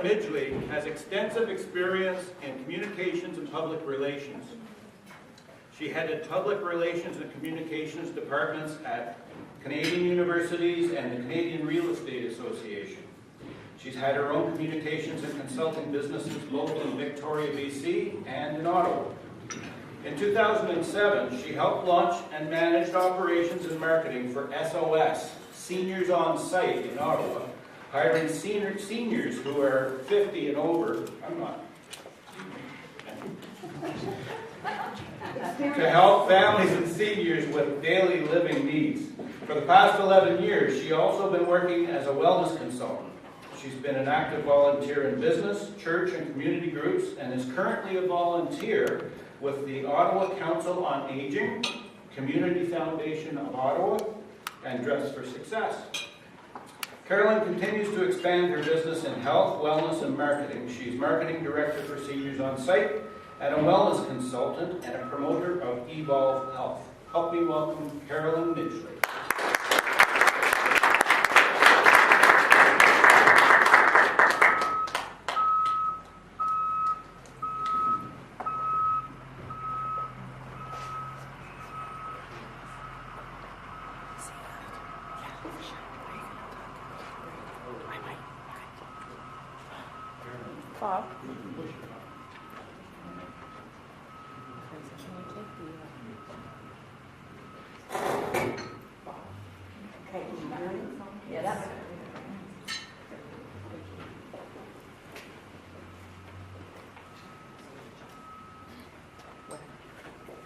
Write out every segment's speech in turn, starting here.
Midgley has extensive experience in communications and public relations. She headed public relations and communications departments at Canadian universities and the Canadian Real Estate Association. She's had her own communications and consulting businesses both in Victoria, BC and in Ottawa. In 2007, she helped launch and managed operations and marketing for SOS, Seniors on Site in Ottawa, hiring seniors who are 50 and over. I'm not. To help families and seniors with daily living needs. For the past 11 years, she's also been working as a wellness consultant. She's been an active volunteer in business, church, and community groups, and is currently a volunteer with the Ottawa Council on Aging, Community Foundation of Ottawa, and Dress for Success. Carolyn continues to expand her business in health, wellness, and marketing. She's marketing director for Seniors on Site, and a wellness consultant and a promoter of Evolve Health. Help me welcome Carolyn Midgley. Bob? Okay, yeah, that's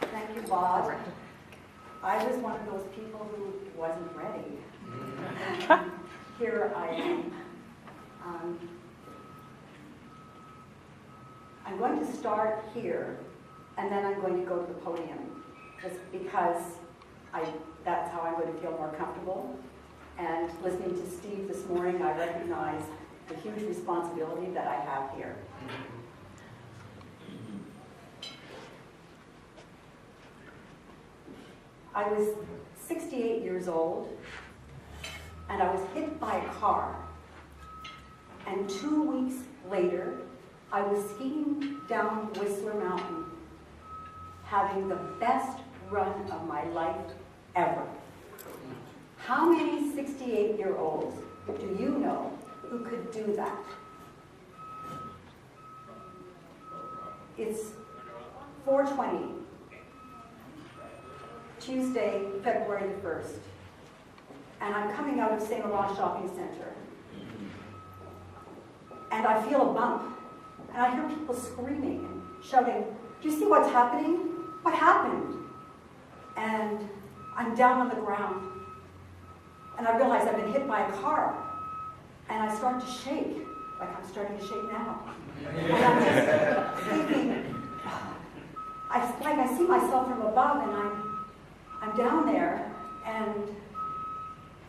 Thank you, Bob. I was one of those people who wasn't ready. Here I am. I'm going to start here, and then I'm going to go to the podium, just because that's how I'm going to feel more comfortable. And listening to Steve this morning, I recognize the huge responsibility that I have here. I was 68 years old, and I was hit by a car. And 2 weeks later, I was skiing down Whistler Mountain, having the best run of my life ever. How many 68-year-olds do you know who could do that? It's 4:20, Tuesday, February the 1st, and I'm coming out of St. Laurent Shopping Center, and I feel a bump. And I hear people screaming and shouting, "Do you see what's happening? What happened?" And I'm down on the ground. And I realize I've been hit by a car. And I start to shake, like I'm starting to shake now. And I'm just thinking, I see myself from above, and I'm down there. And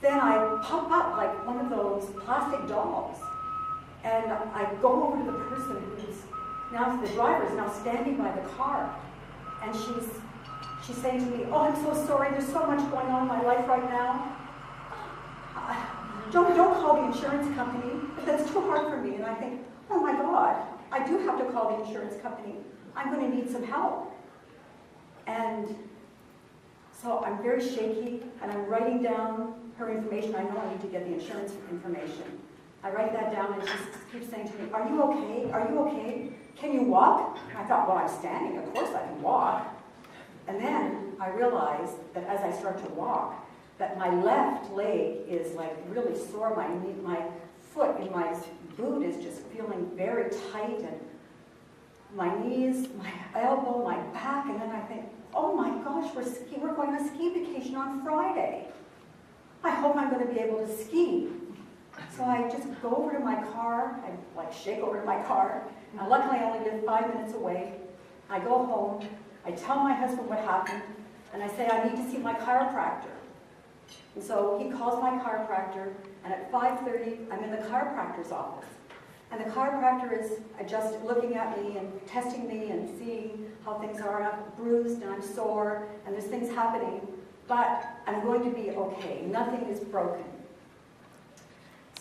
then I pop up like one of those plastic dolls. And I go over to the person who's now, the driver is now standing by the car. And she's saying to me, "Oh, I'm so sorry, there's so much going on in my life right now. Don't call the insurance company. That's too hard for me." And I think, oh my God, I do have to call the insurance company. I'm going to need some help. And so I'm very shaky, and I'm writing down her information. I know I need to get the insurance information. I write that down, and she keeps saying to me, "Are you okay? Are you okay? Can you walk?" And I thought, well, I'm standing. Of course I can walk. And then I realized that as I start to walk, that my left leg is like really sore. My foot in my boot is just feeling very tight, and my knees, my elbow, my back. And then I think, oh my gosh, we're going on a ski vacation on Friday. I hope I'm going to be able to ski. So I just go over to my car, I shake over to my car. Now luckily I only live 5 minutes away. I go home, I tell my husband what happened, and I say I need to see my chiropractor. And so he calls my chiropractor, and at 5:30 I'm in the chiropractor's office. And the chiropractor is just looking at me and testing me and seeing how things are. I'm bruised and I'm sore, and there's things happening, but I'm going to be okay. Nothing is broken.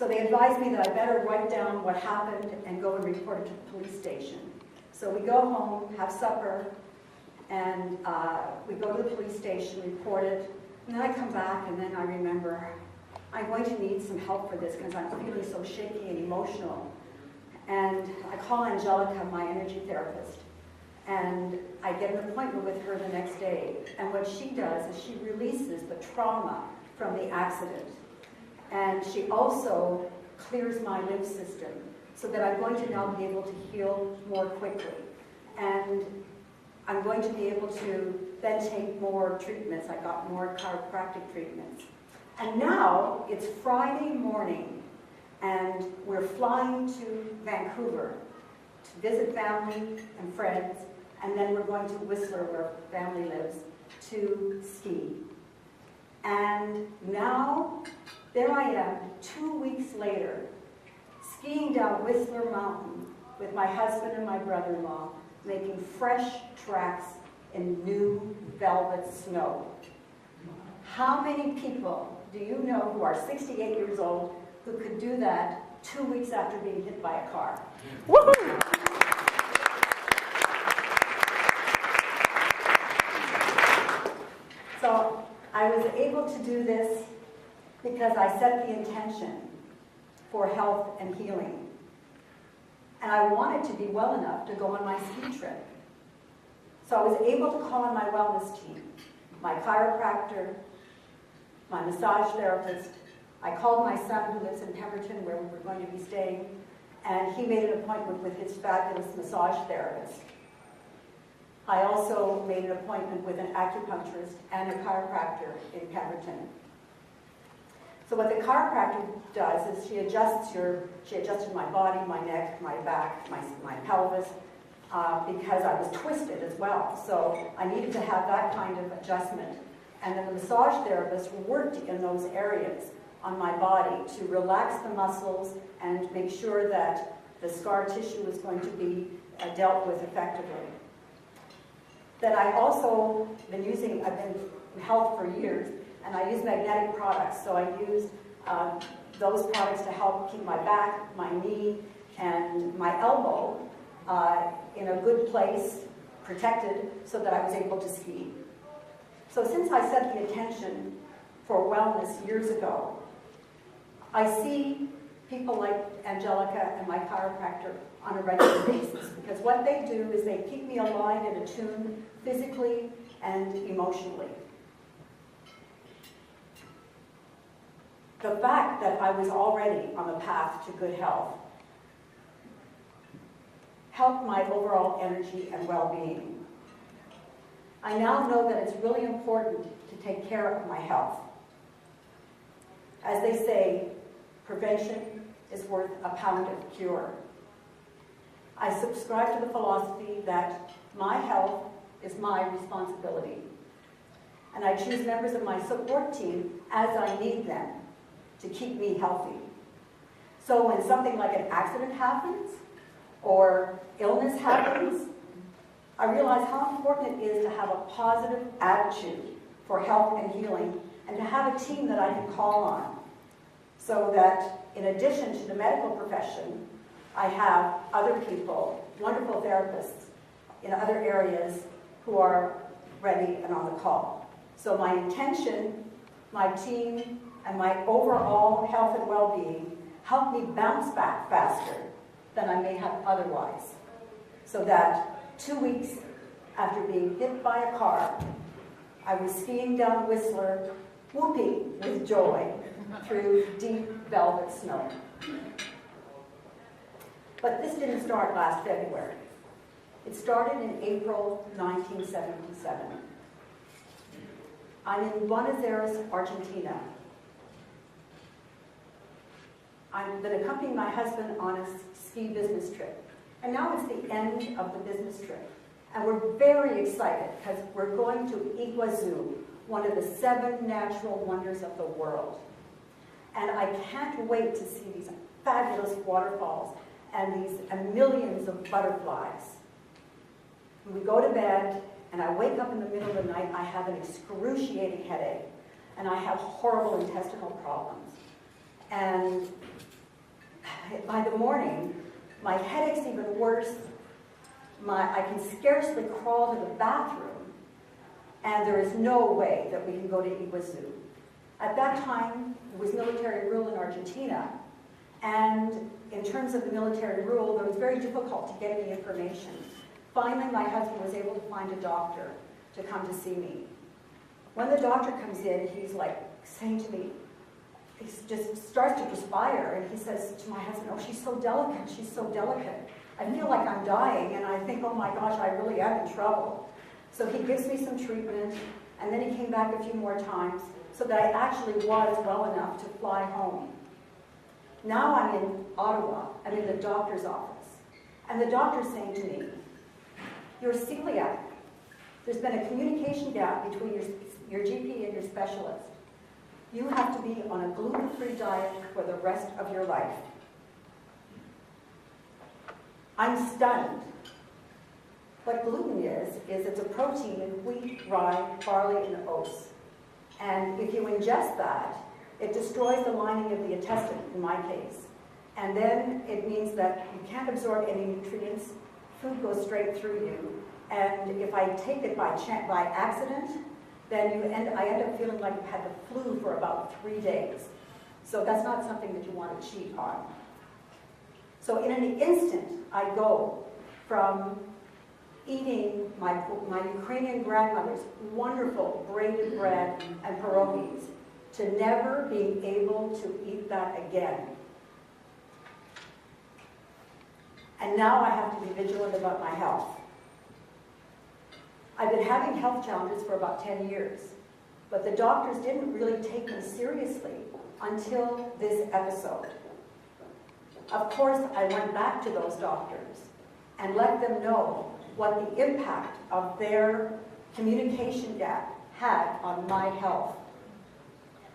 So they advised me that I better write down what happened and go and report it to the police station. So we go home, have supper, and we go to the police station, report it, and then I come back and then I remember I'm going to need some help for this because I'm feeling so shaky and emotional. And I call Angelica, my energy therapist, and I get an appointment with her the next day. And what she does is she releases the trauma from the accident. And she also clears my lymph system so that I'm going to now be able to heal more quickly. And I'm going to be able to then take more treatments. I got more chiropractic treatments. And now it's Friday morning, and we're flying to Vancouver to visit family and friends, and then we're going to Whistler, where family lives, to ski. And now, there I am, 2 weeks later, skiing down Whistler Mountain with my husband and my brother-in-law, making fresh tracks in new velvet snow. How many people do you know who are 68 years old who could do that 2 weeks after being hit by a car? Woohoo! So I was able to do this because I set the intention for health and healing. And I wanted to be well enough to go on my ski trip. So I was able to call on my wellness team, my chiropractor, my massage therapist. I called my son who lives in Pemberton, where we were going to be staying, and he made an appointment with his fabulous massage therapist. I also made an appointment with an acupuncturist and a chiropractor in Pemberton. So what the chiropractor does is she adjusted my body, my neck, my back, my pelvis, because I was twisted as well. So I needed to have that kind of adjustment. And then the massage therapist worked in those areas on my body to relax the muscles and make sure that the scar tissue was going to be dealt with effectively. Then I've been in health for years, and I use magnetic products. So I used those products to help keep my back, my knee, and my elbow in a good place, protected, so that I was able to ski. So since I set the intention for wellness years ago, I see people like Angelica and my chiropractor on a regular basis, because what they do is they keep me aligned and attuned physically and emotionally. The fact that I was already on the path to good health helped my overall energy and well-being. I now know that it's really important to take care of my health. As they say, prevention is worth a pound of cure. I subscribe to the philosophy that my health is my responsibility. And I choose members of my support team as I need them to keep me healthy. So when something like an accident happens or illness happens, I realize how important it is to have a positive attitude for health and healing, and to have a team that I can call on, so that in addition to the medical profession, I have other people, wonderful therapists in other areas who are ready and on the call. So my intention, my team, and my overall health and well-being help me bounce back faster than I may have otherwise. So that 2 weeks after being hit by a car, I was skiing down Whistler, whooping with joy through deep velvet snow. But this didn't start last February. It started in April 1977. I'm in Buenos Aires, Argentina. I've been accompanying my husband on a ski business trip. And now it's the end of the business trip. And we're very excited because we're going to Iguazu, one of the 7 natural wonders of the world. And I can't wait to see these fabulous waterfalls and these millions of butterflies. When we go to bed and I wake up in the middle of the night, I have an excruciating headache and I have horrible intestinal problems. And by the morning, my headache's even worse. I can scarcely crawl to the bathroom, and there is no way that we can go to Iguazu. At that time, it was military rule in Argentina, and in terms of the military rule, it was very difficult to get any information. Finally, my husband was able to find a doctor to come to see me. When the doctor comes in, he's like saying to me, he just starts to perspire, and he says to my husband, "Oh, she's so delicate, she's so delicate. I feel like I'm dying," and I think, oh my gosh, I really am in trouble. So he gives me some treatment, and then he came back a few more times, so that I actually was well enough to fly home. Now I'm in Ottawa, I'm in the doctor's office, and the doctor's saying to me, "You're celiac. There's been a communication gap between your GP and your specialist. You have to be on a gluten-free diet for the rest of your life." I'm stunned. What gluten is it's a protein in wheat, rye, barley, and oats. And if you ingest that, it destroys the lining of the intestine, in my case. And then it means that you can't absorb any nutrients, food goes straight through you, and if I take it by accident, then I end up feeling like I've had the flu for about 3 days. So that's not something that you want to cheat on. So in an instant, I go from eating my Ukrainian grandmother's wonderful braided bread and pierogies to never being able to eat that again. And now I have to be vigilant about my health. I've been having health challenges for about 10 years, but the doctors didn't really take me seriously until this episode. Of course, I went back to those doctors and let them know what the impact of their communication gap had on my health.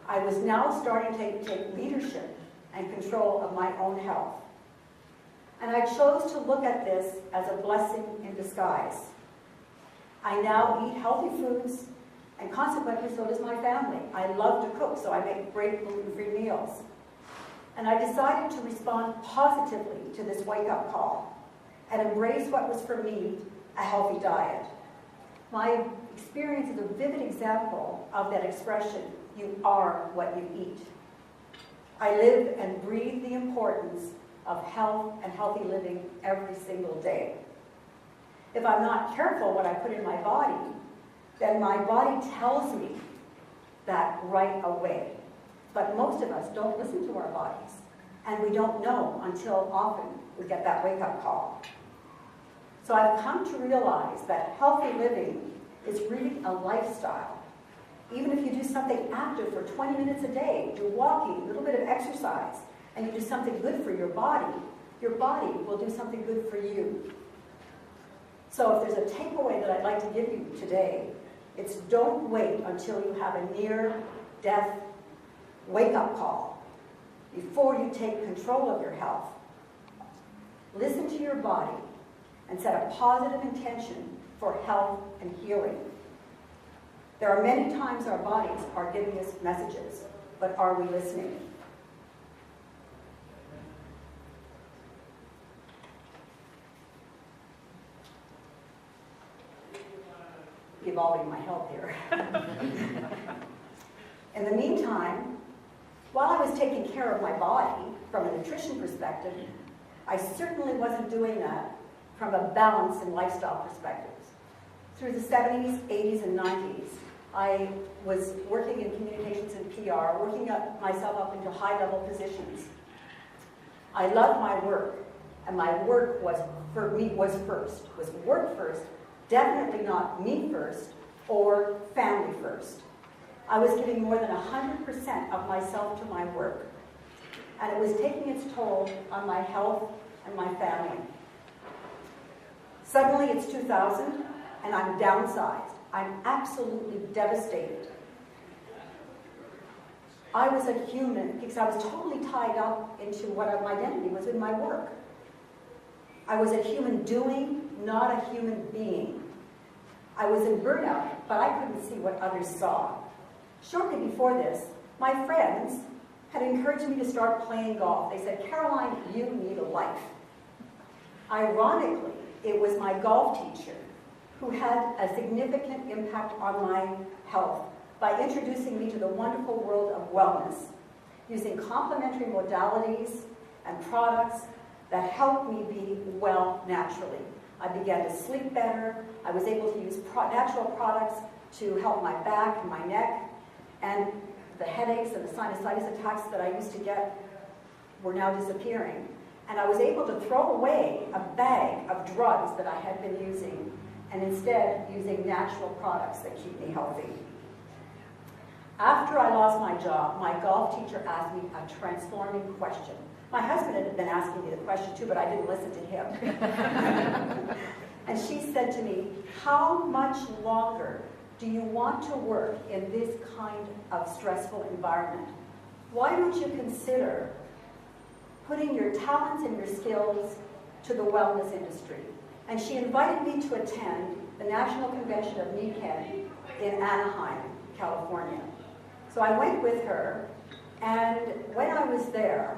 I was now starting to take leadership and control of my own health. And I chose to look at this as a blessing in disguise. I now eat healthy foods, and consequently so does my family. I love to cook, so I make great gluten-free meals. And I decided to respond positively to this wake-up call and embrace what was for me a healthy diet. My experience is a vivid example of that expression, "You are what you eat." I live and breathe the importance of health and healthy living every single day. If I'm not careful what I put in my body, then my body tells me that right away. But most of us don't listen to our bodies, and we don't know until often we get that wake-up call. So I've come to realize that healthy living is really a lifestyle. Even if you do something active for 20 minutes a day, do walking, a little bit of exercise, and you do something good for your body will do something good for you. So if there's a takeaway that I'd like to give you today, it's don't wait until you have a near-death wake-up call before you take control of your health. Listen to your body and set a positive intention for health and healing. There are many times our bodies are giving us messages, but are we listening? Evolving my health here. In the meantime, while I was taking care of my body from a nutrition perspective, I certainly wasn't doing that from a balance and lifestyle perspective. Through the 70s, 80s, and 90s, I was working in communications and PR, working myself up into high-level positions. I loved my work, and my work was work first, definitely not me first or family first. I was giving more than 100% of myself to my work, and it was taking its toll on my health and my family. Suddenly it's 2000, and I'm downsized. I'm absolutely devastated. I was a human because I was totally tied up into what my identity was in my work. I was a human doing, not a human being. I was in burnout, but I couldn't see what others saw. Shortly before this, my friends had encouraged me to start playing golf. They said, Caroline, you need a life. Ironically, it was my golf teacher who had a significant impact on my health by introducing me to the wonderful world of wellness, using complementary modalities and products that helped me be well naturally. I began to sleep better. I was able to use natural products to help my back and my neck, and the headaches and the sinusitis attacks that I used to get were now disappearing. And I was able to throw away a bag of drugs that I had been using, and instead using natural products that keep me healthy. After I lost my job, my golf teacher asked me a transforming question. My husband had been asking me the question too, but I didn't listen to him. And she said to me, how much longer do you want to work in this kind of stressful environment? Why don't you consider putting your talents and your skills to the wellness industry? And she invited me to attend the National Convention of Midgley in Anaheim, California. So I went with her, and when I was there,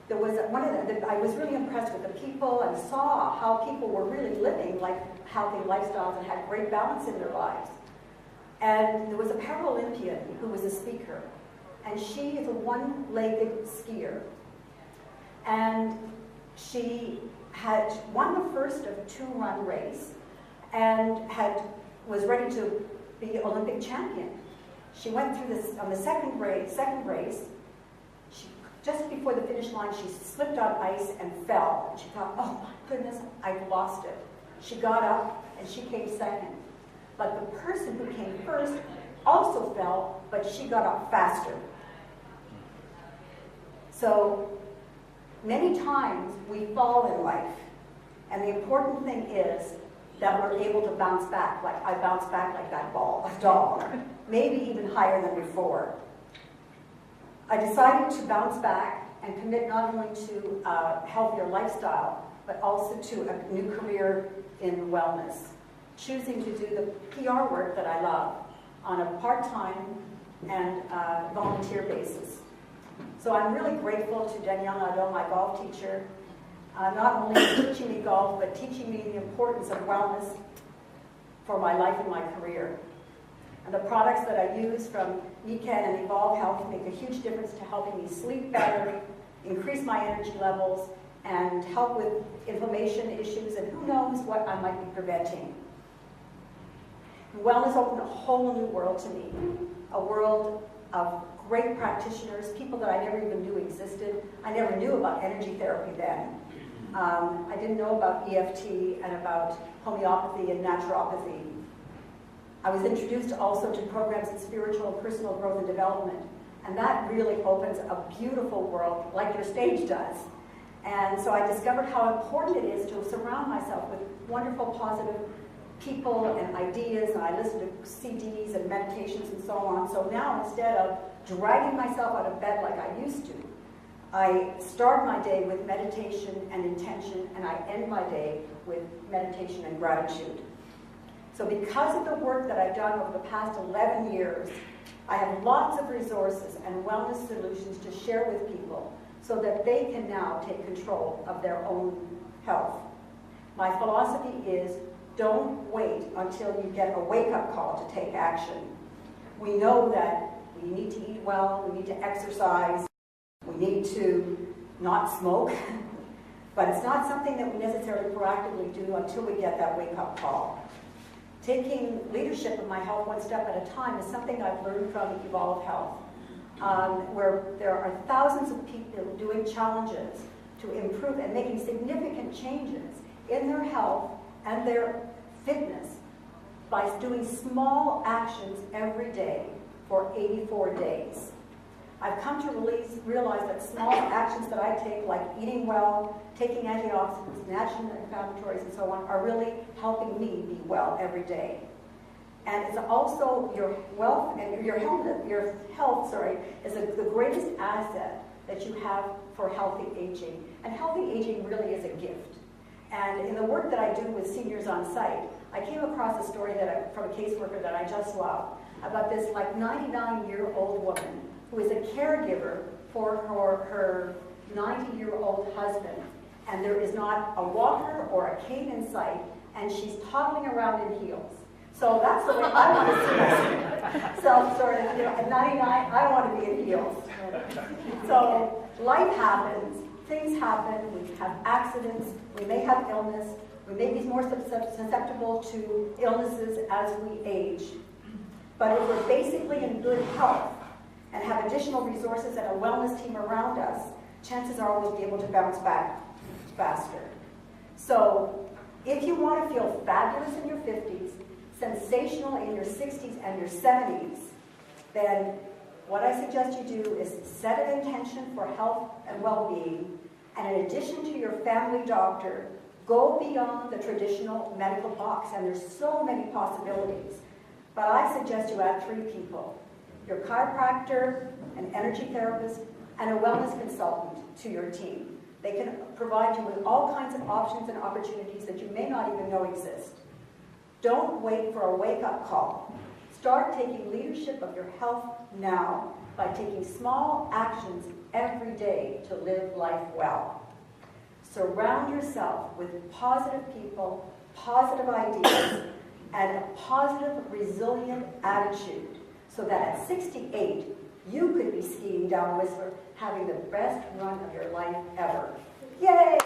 there was I was really impressed with the people and saw how people were really living like healthy lifestyles and had great balance in their lives. And there was a Paralympian who was a speaker, and she is a one-legged skier. And she had won the first of 2-run race and was ready to be Olympic champion. She went through this on the second race. Just before the finish line, she slipped on ice and fell. And she thought, oh my goodness, I've lost it. She got up and she came second. But the person who came first also fell, but she got up faster. So many times we fall in life, and the important thing is that we're able to bounce back. Like I bounced back like that doll, maybe even higher than before. I decided to bounce back and commit not only to a healthier lifestyle, but also to a new career in wellness, choosing to do the PR work that I love on a part-time and volunteer basis. So I'm really grateful to Danielle Nadeau, my golf teacher, not only teaching me golf, but teaching me the importance of wellness for my life and my career. And the products that I use from Midgley and Evolve Health make a huge difference to helping me sleep better, increase my energy levels, and help with inflammation issues, and who knows what I might be preventing. Wellness opened a whole new world to me, a world of great practitioners, people that I never even knew existed. I never knew about energy therapy then. I didn't know about EFT and about homeopathy and naturopathy. I was introduced also to programs in spiritual and personal growth and development, and that really opens a beautiful world like your stage does. And so I discovered how important it is to surround myself with wonderful, positive people and ideas, and I listen to CDs and meditations and so on. So now, instead of dragging myself out of bed like I used to, I start my day with meditation and intention, and I end my day with meditation and gratitude. So because of the work that I've done over the past 11 years, I have lots of resources and wellness solutions to share with people so that they can now take control of their own health. My philosophy is, don't wait until you get a wake-up call to take action. We know that we need to eat well, we need to exercise, we need to not smoke, but it's not something that we necessarily proactively do until we get that wake-up call. Taking leadership of my health one step at a time is something I've learned from Evolve Health, where there are thousands of people doing challenges to improve and making significant changes in their health and their fitness by doing small actions every day for 84 days. I've come to realize that small actions that I take, like eating well, taking antioxidants, natural inflammatories, and so on, are really helping me be well every day. And it's also your wealth and your health is the greatest asset that you have for healthy aging. And healthy aging really is a gift. And in the work that I do with seniors on site, I came across a story from a caseworker that I just love about this 99-year-old woman who is a caregiver for her 90-year-old husband, and there is not a walker or a cane in sight, and she's toddling around in heels. So that's the way I want to see it. So, sort of, at 99, I don't want to be in heels. So life happens, things happen, we have accidents, we may have illness, we may be more susceptible to illnesses as we age. But if we're basically in good health and have additional resources and a wellness team around us, chances are we'll be able to bounce back faster. So if you want to feel fabulous in your 50s, sensational in your 60s and your 70s, then what I suggest you do is set an intention for health and well-being, and in addition to your family doctor, go beyond the traditional medical box, and there's so many possibilities. But I suggest you add 3 people: your chiropractor, an energy therapist, and a wellness consultant to your team. They can provide you with all kinds of options and opportunities that you may not even know exist. Don't wait for a wake-up call. Start taking leadership of your health now by taking small actions every day to live life well. Surround yourself with positive people, positive ideas, and a positive, resilient attitude so that at 68, you could be skiing down Whistler having the best run of your life ever. Yay!